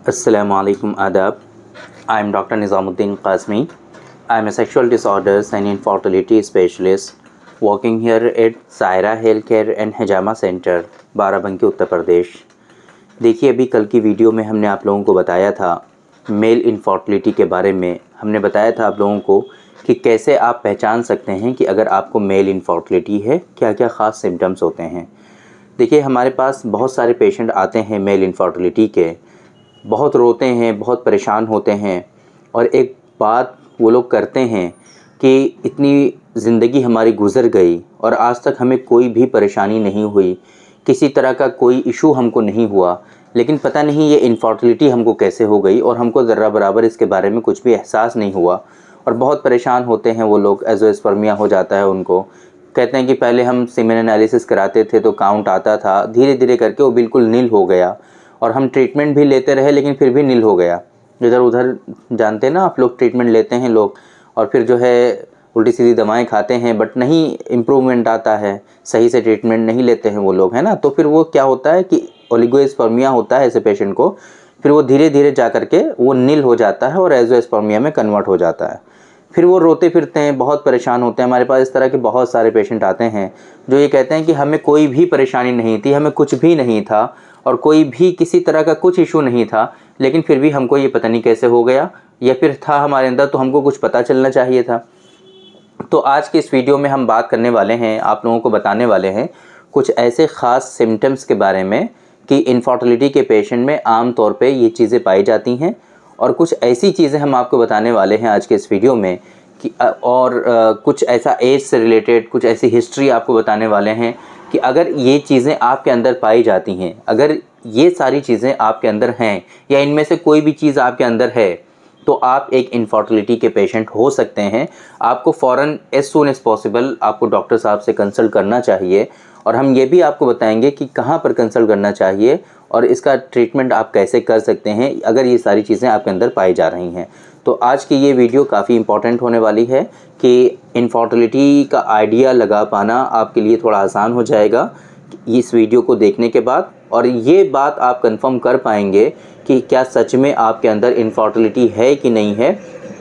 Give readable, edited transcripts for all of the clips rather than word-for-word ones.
Assalamualaikum adab. I am Dr. Nizamuddin Qasmi. I am a sexual disorders and infertility specialist working here at Saira Healthcare and Hijama Center, Barabanki Uttar Pradesh. देखिए, अभी कल की video में हमने आप लोगों को बताया था मेल इनफर्टिलिटी के बारे में। हमने बताया था आप लोगों को कि कैसे आप पहचान सकते हैं कि अगर आपको मेल इनफर्टिलिटी है, क्या क्या ख़ास सिम्टम्स होते हैं। देखिए, हमारे पास बहुत सारे पेशेंट आते हैं मेल इनफर्टिलिटी के, बहुत रोते हैं, बहुत परेशान होते हैं और एक बात वो लोग करते हैं कि इतनी ज़िंदगी हमारी गुज़र गई और आज तक हमें कोई भी परेशानी नहीं हुई, किसी तरह का कोई इशू हमको नहीं हुआ, लेकिन पता नहीं ये इनफर्टिलिटी हमको कैसे हो गई और हमको ज़र्रा बराबर इसके बारे में कुछ भी एहसास नहीं हुआ और बहुत परेशान होते हैं वो लोग। एज़ोस्पर्मिया हो जाता है उनको। कहते हैं कि पहले हम सीमेन एनालिसिस कराते थे तो काउंट आता था, धीरे धीरे करके वो बिल्कुल नील हो गया और हम ट्रीटमेंट भी लेते रहे लेकिन फिर भी नील हो गया। इधर उधर जानते हैं ना आप लोग, ट्रीटमेंट लेते हैं लोग और फिर जो है उल्टी सीधी दवाएं खाते हैं बट नहीं इम्प्रूवमेंट आता है, सही से ट्रीटमेंट नहीं लेते हैं वो लोग, है ना। तो फिर वो क्या होता है कि ओलिगोस्पर्मिया होता है ऐसे पेशेंट को, फिर वो धीरे धीरे जा करके वो नील हो जाता है और एज़ोस्पर्मिया में कन्वर्ट हो जाता है। फिर वो रोते फिरते हैं, बहुत परेशान होते हैं। हमारे पास इस तरह के बहुत सारे पेशेंट आते हैं जो ये कहते हैं कि हमें कोई भी परेशानी नहीं थी, हमें कुछ भी नहीं था और कोई भी किसी तरह का कुछ इशू नहीं था, लेकिन फिर भी हमको ये पता नहीं कैसे हो गया, या फिर था हमारे अंदर तो हमको कुछ पता चलना चाहिए था। तो आज की इस वीडियो में हम बात करने वाले हैं, आप लोगों को बताने वाले हैं कुछ ऐसे ख़ास सिम्टम्स के बारे में कि इनफर्टिलिटी के पेशेंट में आम तौर पे ये चीज़ें पाई जाती हैं और कुछ ऐसी चीज़ें हम आपको बताने वाले हैं आज के इस वीडियो में कि कुछ ऐसा एज से रिलेटेड कुछ ऐसी हिस्ट्री आपको बताने वाले हैं कि अगर ये चीज़ें आपके अंदर पाई जाती हैं, अगर ये सारी चीज़ें आपके अंदर हैं या इनमें से कोई भी चीज़ आपके अंदर है, तो आप एक इनफर्टिलिटी के पेशेंट हो सकते हैं। आपको फ़ौरन एज सून एज़ पॉसिबल आपको डॉक्टर साहब से कंसल्ट करना चाहिए और हम ये भी आपको बताएंगे कि कहाँ पर कंसल्ट करना चाहिए और इसका ट्रीटमेंट आप कैसे कर सकते हैं अगर ये सारी चीज़ें आपके अंदर पाई जा रही हैं। तो आज की ये वीडियो काफ़ी इम्पॉर्टेंट होने वाली है कि इनफर्टिलिटी का आइडिया लगा पाना आपके लिए थोड़ा आसान हो जाएगा इस वीडियो को देखने के बाद, और ये बात आप कंफर्म कर पाएंगे कि क्या सच में आपके अंदर इनफर्टिलिटी है कि नहीं है।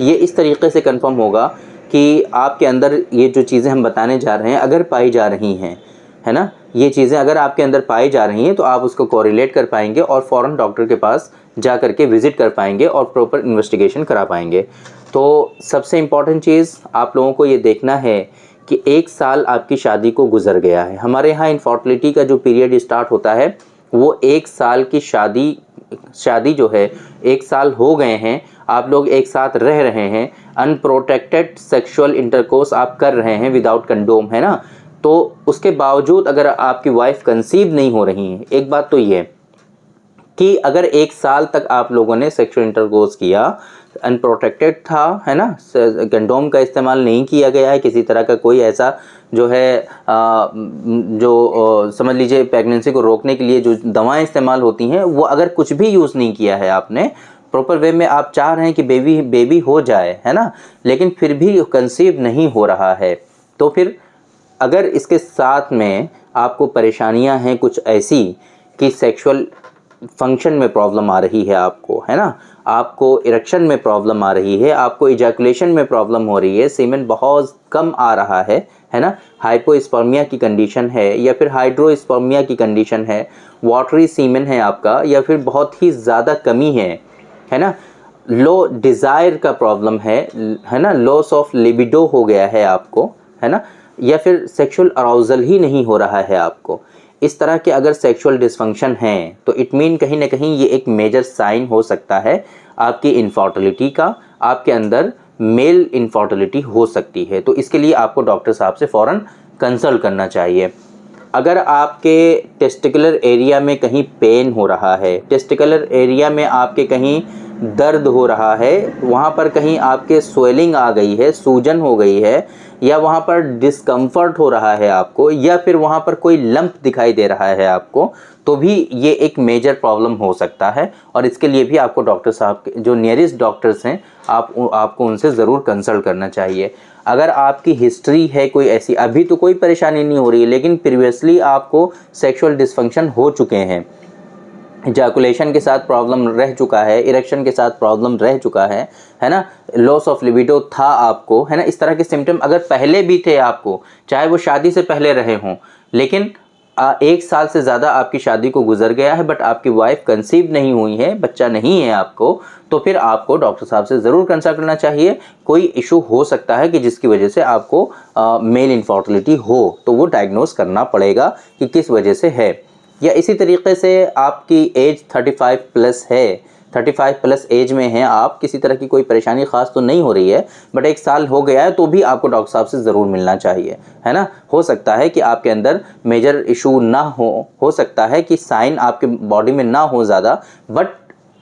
ये इस तरीके से कंफर्म होगा कि आपके अंदर ये जो चीज़ें हम बताने जा रहे हैं अगर पाई जा रही हैं, है ना, ये चीज़ें अगर आपके अंदर पाई जा रही हैं तो आप उसको कोरिलेट कर पाएंगे और फ़ौरन डॉक्टर के पास जा कर के विज़िट कर पाएंगे और प्रॉपर इन्वेस्टिगेशन करा पाएंगे। तो सबसे इम्पॉर्टेंट चीज़ आप लोगों को ये देखना है कि 1 साल आपकी शादी को गुजर गया है। हमारे यहाँ इनफर्टिलिटी का जो पीरियड स्टार्ट होता है वो 1 साल की शादी जो है 1 साल हो गए हैं, आप लोग एक साथ रह रहे हैं, अनप्रोटेक्टेड सेक्सुअल इंटरकोर्स आप कर रहे हैं विदाउट कंडोम, है ना। तो उसके बावजूद अगर आपकी वाइफ कंसीव नहीं हो रही है, एक बात तो ये कि अगर 1 साल तक आप लोगों ने सेक्सुअल इंटरकोर्स किया, अनप्रोटेक्टेड था, है ना, कंडोम का इस्तेमाल नहीं किया गया है, किसी तरह का कोई ऐसा जो है समझ लीजिए प्रेगनेंसी को रोकने के लिए जो दवाएं इस्तेमाल होती हैं वो अगर कुछ भी यूज़ नहीं किया है आपने प्रॉपर वे में, आप चाह रहे हैं कि बेबी हो जाए, है ना, लेकिन फिर भी कंसीव नहीं हो रहा है, तो फिर अगर इसके साथ में आपको परेशानियां हैं कुछ ऐसी कि सेक्सुअल फंक्शन में प्रॉब्लम आ रही है आपको, है ना, आपको इरेक्शन में प्रॉब्लम आ रही है, आपको इजैकुलेशन में प्रॉब्लम हो रही है, सीमेन बहुत कम आ रहा है ना, हाइपोस्पर्मिया की कंडीशन है या फिर हाइड्रोस्पर्मिया की कंडीशन है, वाटरी सीमेन है आपका या फिर बहुत ही ज़्यादा कमी है ना, लो डिज़ायर का प्रॉब्लम है ना, लॉस ऑफ लिबिडो हो गया है आपको, है ना, या फिर सेक्सुअल अराउजल ही नहीं हो रहा है आपको, इस तरह के अगर सेक्सुअल डिसफंक्शन हैं तो इट मीन कहीं ना कहीं ये एक मेजर साइन हो सकता है आपकी इनफर्टिलिटी का, आपके अंदर मेल इनफर्टिलिटी हो सकती है। तो इसके लिए आपको डॉक्टर साहब से फ़ौरन कंसल्ट करना चाहिए। अगर आपके टेस्टिकुलर एरिया में कहीं पेन हो रहा है, टेस्टिकुलर एरिया में आपके कहीं दर्द हो रहा है, वहाँ पर कहीं आपके स्वेलिंग आ गई है, सूजन हो गई है, या वहाँ पर डिस्कम्फर्ट हो रहा है आपको, या फिर वहाँ पर कोई लंप दिखाई दे रहा है आपको, तो भी ये एक मेजर प्रॉब्लम हो सकता है और इसके लिए भी आपको डॉक्टर साहब के जो नियरेस्ट डॉक्टर्स हैं आपको उनसे ज़रूर कंसल्ट करना चाहिए। अगर आपकी हिस्ट्री है कोई ऐसी, अभी तो कोई परेशानी नहीं हो रही है लेकिन प्रीवियसली आपको सेक्सुअल डिसफंक्शन हो चुके हैं इजैकुलेशन के साथ प्रॉब्लम रह चुका है, इरेक्शन के साथ प्रॉब्लम रह चुका है ना, लॉस ऑफ लिबिडो था आपको, है ना, इस तरह के सिम्टम अगर पहले भी थे आपको, चाहे वो शादी से पहले रहे हों, लेकिन 1 साल से ज़्यादा आपकी शादी को गुजर गया है बट आपकी वाइफ कंसीव नहीं हुई है, बच्चा नहीं है आपको, तो फिर आपको डॉक्टर साहब से ज़रूर कंसल्ट करना चाहिए। कोई इशू हो सकता है कि जिसकी वजह से आपको मेल इनफर्टिलिटी हो, तो वो डायग्नोस करना पड़ेगा कि किस वजह से है। या इसी तरीके से आपकी एज 35 प्लस है, 35 प्लस एज में हैं आप, किसी तरह की कोई परेशानी ख़ास तो नहीं हो रही है बट 1 साल हो गया है, तो भी आपको डॉक्टर साहब से ज़रूर मिलना चाहिए, है ना। हो सकता है कि आपके अंदर मेजर इशू ना हो सकता है कि साइन आपके बॉडी में ना हो ज़्यादा, बट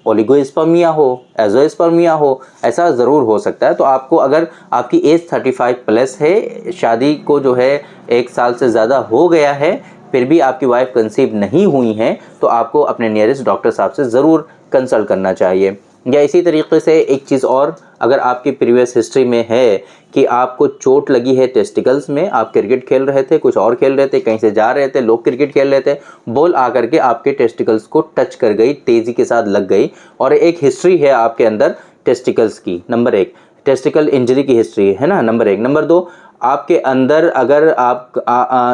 ओलिगोस्पर्मिया हो, एजोस्पर्मिया हो, ऐसा ज़रूर हो सकता है। तो आपको, अगर आपकी एज 35 प्लस है, शादी को जो है 1 साल से ज़्यादा हो गया है, फिर भी आपकी वाइफ कंसीव नहीं हुई हैं, तो आपको अपने नियरेस्ट डॉक्टर साहब से ज़रूर कंसल्ट करना चाहिए। या इसी तरीके से एक चीज़ और, अगर आपकी प्रीवियस हिस्ट्री में है कि आपको चोट लगी है टेस्टिकल्स में, आप क्रिकेट खेल रहे थे, कुछ और खेल रहे थे, कहीं से जा रहे थे, लोग क्रिकेट खेल रहे थे, बॉल आकर के आपके टेस्टिकल्स को टच कर गई, तेज़ी के साथ लग गई, और एक हिस्ट्री है आपके अंदर टेस्टिकल्स की, नंबर 1 टेस्टिकल इंजरी की हिस्ट्री है ना, नंबर 1। नंबर 2, आपके अंदर अगर आप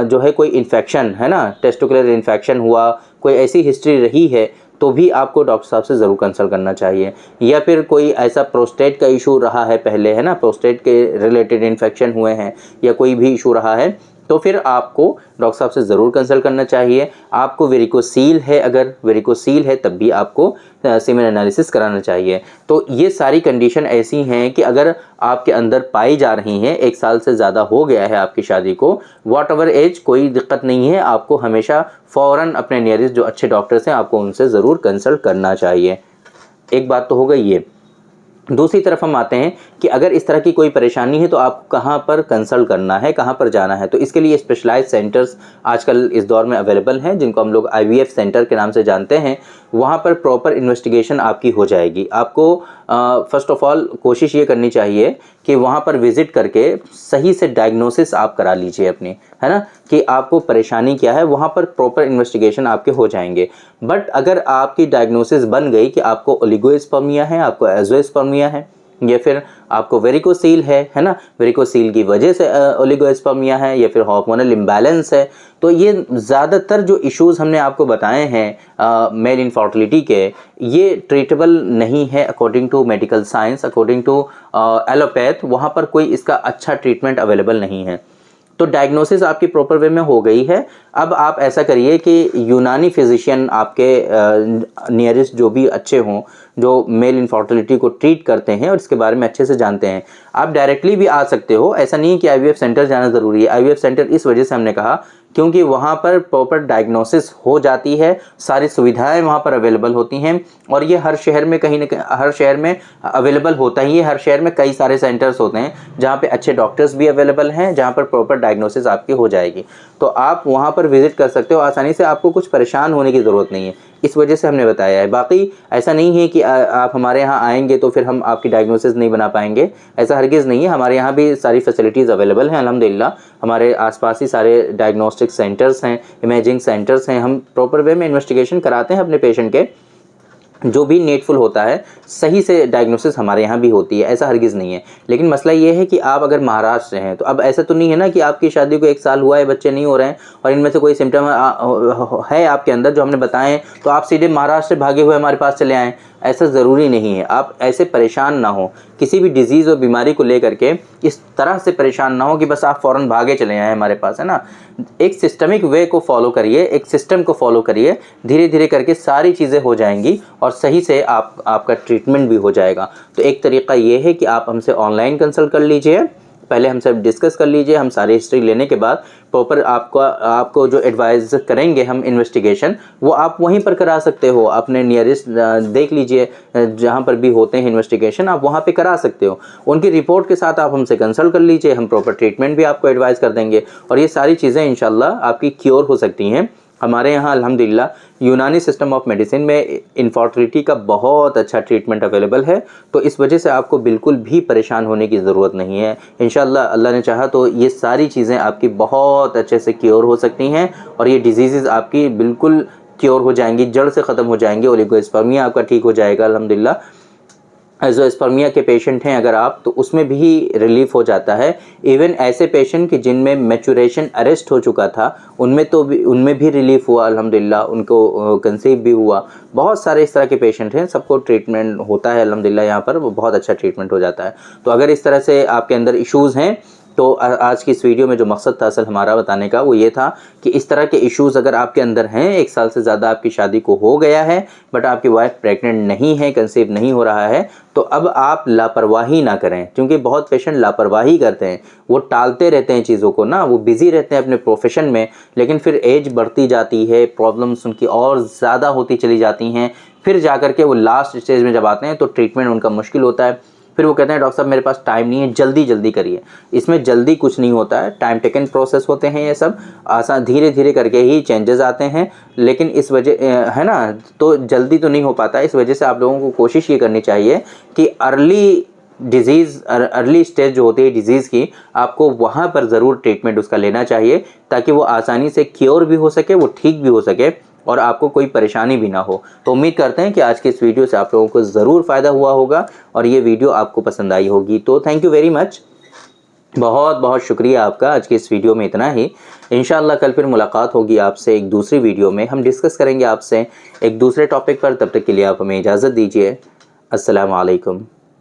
जो है कोई इन्फेक्शन है ना, टेस्टिकुलर इन्फेक्शन हुआ, कोई ऐसी हिस्ट्री रही है, तो भी आपको डॉक्टर साहब से ज़रूर कंसल्ट करना चाहिए। या फिर कोई ऐसा प्रोस्टेट का इशू रहा है पहले, है ना, प्रोस्टेट के रिलेटेड इन्फेक्शन हुए हैं या कोई भी इशू रहा है, तो फिर आपको डॉक्टर साहब से ज़रूर कंसल्ट करना चाहिए। आपको वेरिकोसील है, अगर वेरिकोसील है तब भी आपको सीमेन एनालिसिस कराना चाहिए। तो ये सारी कंडीशन ऐसी हैं कि अगर आपके अंदर पाई जा रही हैं, 1 साल से ज़्यादा हो गया है आपकी शादी को, वॉट एवर एज, कोई दिक्कत नहीं है, आपको हमेशा फ़ौरन अपने नियरेस्ट जो अच्छे डॉक्टर्स हैं, आपको उनसे ज़रूर कंसल्ट करना चाहिए। एक बात तो हो गई ये। दूसरी तरफ हम आते हैं कि अगर इस तरह की कोई परेशानी है तो आपको कहाँ पर कंसल्ट करना है, कहाँ पर जाना है। तो इसके लिए स्पेशलाइज्ड सेंटर्स आजकल इस दौर में अवेलेबल हैं, जिनको हम लोग IVF सेंटर के नाम से जानते हैं। वहाँ पर प्रॉपर इन्वेस्टिगेशन आपकी हो जाएगी। आपको फर्स्ट ऑफ ऑल कोशिश ये करनी चाहिए कि वहाँ पर विज़िट करके सही से डायग्नोसिस आप करा लीजिए अपनी, है ना, कि आपको परेशानी क्या है, वहाँ पर प्रॉपर इन्वेस्टिगेशन आपके हो जाएंगे। बट अगर आपकी डायग्नोसिस बन गई कि आपको ओलिगोस्पर्मिया है, आपको एजोस्पर्मिया है, या फिर आपको वेरिकोसील है ना, वेरिकोसील की वजह से ओलिगोस्पर्मिया है, या फिर हार्मोनल इम्बैलेंस है, तो ये ज़्यादातर जो इश्यूज़ हमने आपको बताए हैं मेल इनफर्टिलिटी के, ये ट्रीटेबल नहीं है according to medical science, according to allopath, वहाँ पर कोई इसका अच्छा ट्रीटमेंट अवेलेबल नहीं है। तो डायग्नोसिस आपकी प्रॉपर वे में हो गई है। अब आप ऐसा करिए कि यूनानी फिजिशियन आपके नियरेस्ट जो भी अच्छे हों, जो मेल इनफर्टिलिटी को ट्रीट करते हैं और इसके बारे में अच्छे से जानते हैं, आप डायरेक्टली भी आ सकते हो। ऐसा नहीं है कि IVF सेंटर जाना ज़रूरी है। IVF सेंटर इस वजह से हमने कहा क्योंकि वहाँ पर प्रॉपर डायग्नोसिस हो जाती है, सारी सुविधाएं वहाँ पर अवेलेबल होती हैं, और ये हर शहर में कहीं न कहीं, हर शहर में अवेलेबल होता ही है। हर शहर में कई सारे सेंटर्स होते हैं जहाँ पे अच्छे डॉक्टर्स भी अवेलेबल हैं, जहाँ पर प्रॉपर डायग्नोसिस आपकी हो जाएगी। तो आप वहाँ पर विजिट कर सकते हो आसानी से, आपको कुछ परेशान होने की ज़रूरत नहीं है। इस वजह से हमने बताया है। बाकी ऐसा नहीं है कि आप हमारे यहाँ आएंगे तो फिर हम आपकी डायग्नोसिस नहीं बना पाएंगे, ऐसा हरगिज़ नहीं है। हमारे यहाँ भी सारी फैसिलिटीज़ अवेलेबल हैं अल्हम्दुलिल्लाह। हमारे आसपास ही सारे डायग्नोस्टिक सेंटर्स हैं, इमेजिंग सेंटर्स हैं। हम प्रॉपर वे में इन्वेस्टिगेशन कराते हैं अपने पेशेंट के, जो भी नीडफुल होता है सही से डायग्नोसिस हमारे यहाँ भी होती है, ऐसा हरगिज़ नहीं है। लेकिन मसला ये है कि आप अगर महाराष्ट्र हैं, तो अब ऐसा तो नहीं है ना कि आपकी शादी को 1 साल हुआ है, बच्चे नहीं हो रहे हैं और इनमें से कोई सिम्टम है आपके अंदर जो हमने बताए हैं, तो आप सीधे महाराष्ट्र से भागे हुए हमारे पास चले आएँ, ऐसा ज़रूरी नहीं है। आप ऐसे परेशान ना हो, किसी भी डिजीज़ और बीमारी को लेकर के इस तरह से परेशान ना हो कि बस आप फ़ौरन भागे चले आएँ हमारे पास, है ना। एक सिस्टमिक वे को फॉलो करिए, एक सिस्टम को फॉलो करिए, धीरे धीरे करके सारी चीज़ें हो जाएंगी और सही से आपका ट्रीटमेंट भी हो जाएगा। तो एक तरीका ये है कि आप हमसे ऑनलाइन कंसल्ट कर लीजिए, पहले हमसे डिस्कस कर लीजिए। हम सारी हिस्ट्री लेने के बाद प्रॉपर आपको जो एडवाइस करेंगे हम इन्वेस्टिगेशन, वो आप वहीं पर करा सकते हो। अपने नियरेस्ट देख लीजिए, जहाँ पर भी होते हैं इन्वेस्टिगेशन, आप वहाँ पे करा सकते हो। उनकी रिपोर्ट के साथ आप हमसे कंसल्ट कर लीजिए, हम प्रॉपर ट्रीटमेंट भी आपको एडवाइस कर देंगे और ये सारी चीज़ें इंशाल्लाह आपकी क्योर हो सकती हैं। हमारे यहाँ अल्हम्दुलिल्लाह यूनानी सिस्टम ऑफ मेडिसिन में इनफर्टिलिटी का बहुत अच्छा ट्रीटमेंट अवेलेबल है, तो इस वजह से आपको बिल्कुल भी परेशान होने की ज़रूरत नहीं है। इंशाल्लाह अल्लाह ने चाहा तो ये सारी चीज़ें आपकी बहुत अच्छे से क्योर हो सकती हैं और ये डिजीज़ आपकी बिल्कुल क्योर हो जाएंगी, जड़ से ख़त्म हो जाएंगे, ओलिगोस्पर्मिया आपका ठीक हो जाएगा अल्हम्दुलिल्लाह। एज़ोस्पर्मिया के पेशेंट हैं अगर आप, तो उसमें भी रिलीफ हो जाता है। इवन ऐसे पेशेंट कि जिनमें मैचुरेशन अरेस्ट हो चुका था, उनमें भी रिलीफ हुआ अल्हम्दुलिल्लाह, उनको कंसीव भी हुआ। बहुत सारे इस तरह के पेशेंट हैं, सबको ट्रीटमेंट होता है अल्हम्दुलिल्लाह, यहाँ पर वो बहुत अच्छा ट्रीटमेंट हो जाता है। तो अगर इस तरह से आपके अंदर इश्यूज़ हैं, तो आज की इस वीडियो में जो मकसद था असल हमारा बताने का वो ये था कि इस तरह के इश्यूज़ अगर आपके अंदर हैं, 1 साल से ज़्यादा आपकी शादी को हो गया है बट आपकी वाइफ प्रेग्नेंट नहीं है, कंसीव नहीं हो रहा है, तो अब आप लापरवाही ना करें, क्योंकि बहुत पेशेंट लापरवाही करते हैं, वो टालते रहते हैं चीज़ों को ना, वो बिज़ी रहते हैं अपने प्रोफेशन में, लेकिन फिर एज बढ़ती जाती है, प्रॉब्लम्स उनकी और ज़्यादा होती चली जाती हैं, फिर जा कर के वो लास्ट स्टेज में जब आते हैं तो ट्रीटमेंट उनका मुश्किल होता है। फिर वो कहते हैं डॉक्टर साहब मेरे पास टाइम नहीं है, जल्दी जल्दी करिए। इसमें जल्दी कुछ नहीं होता है, टाइम टेकन प्रोसेस होते हैं ये सब, आसान धीरे धीरे करके ही चेंजेस आते हैं। लेकिन इस वजह है ना, तो जल्दी तो नहीं हो पाता। इस वजह से आप लोगों को कोशिश ये करनी चाहिए कि अर्ली स्टेज जो होती है डिज़ीज़ की, आपको वहाँ पर ज़रूर ट्रीटमेंट उसका लेना चाहिए, ताकि वो आसानी से क्योर भी हो सके, वो ठीक भी हो सके और आपको कोई परेशानी भी ना हो। तो उम्मीद करते हैं कि आज के इस वीडियो से आप लोगों को ज़रूर फ़ायदा हुआ होगा और ये वीडियो आपको पसंद आई होगी। तो थैंक यू वेरी मच, बहुत बहुत शुक्रिया आपका। आज के इस वीडियो में इतना ही। इंशाअल्लाह कल फिर मुलाकात होगी आपसे एक दूसरी वीडियो में, हम डिस्कस करेंगे आपसे एक दूसरे टॉपिक पर। तब तक के लिए आप हमें इजाज़त दीजिए। अस्सलाम वालेकुम।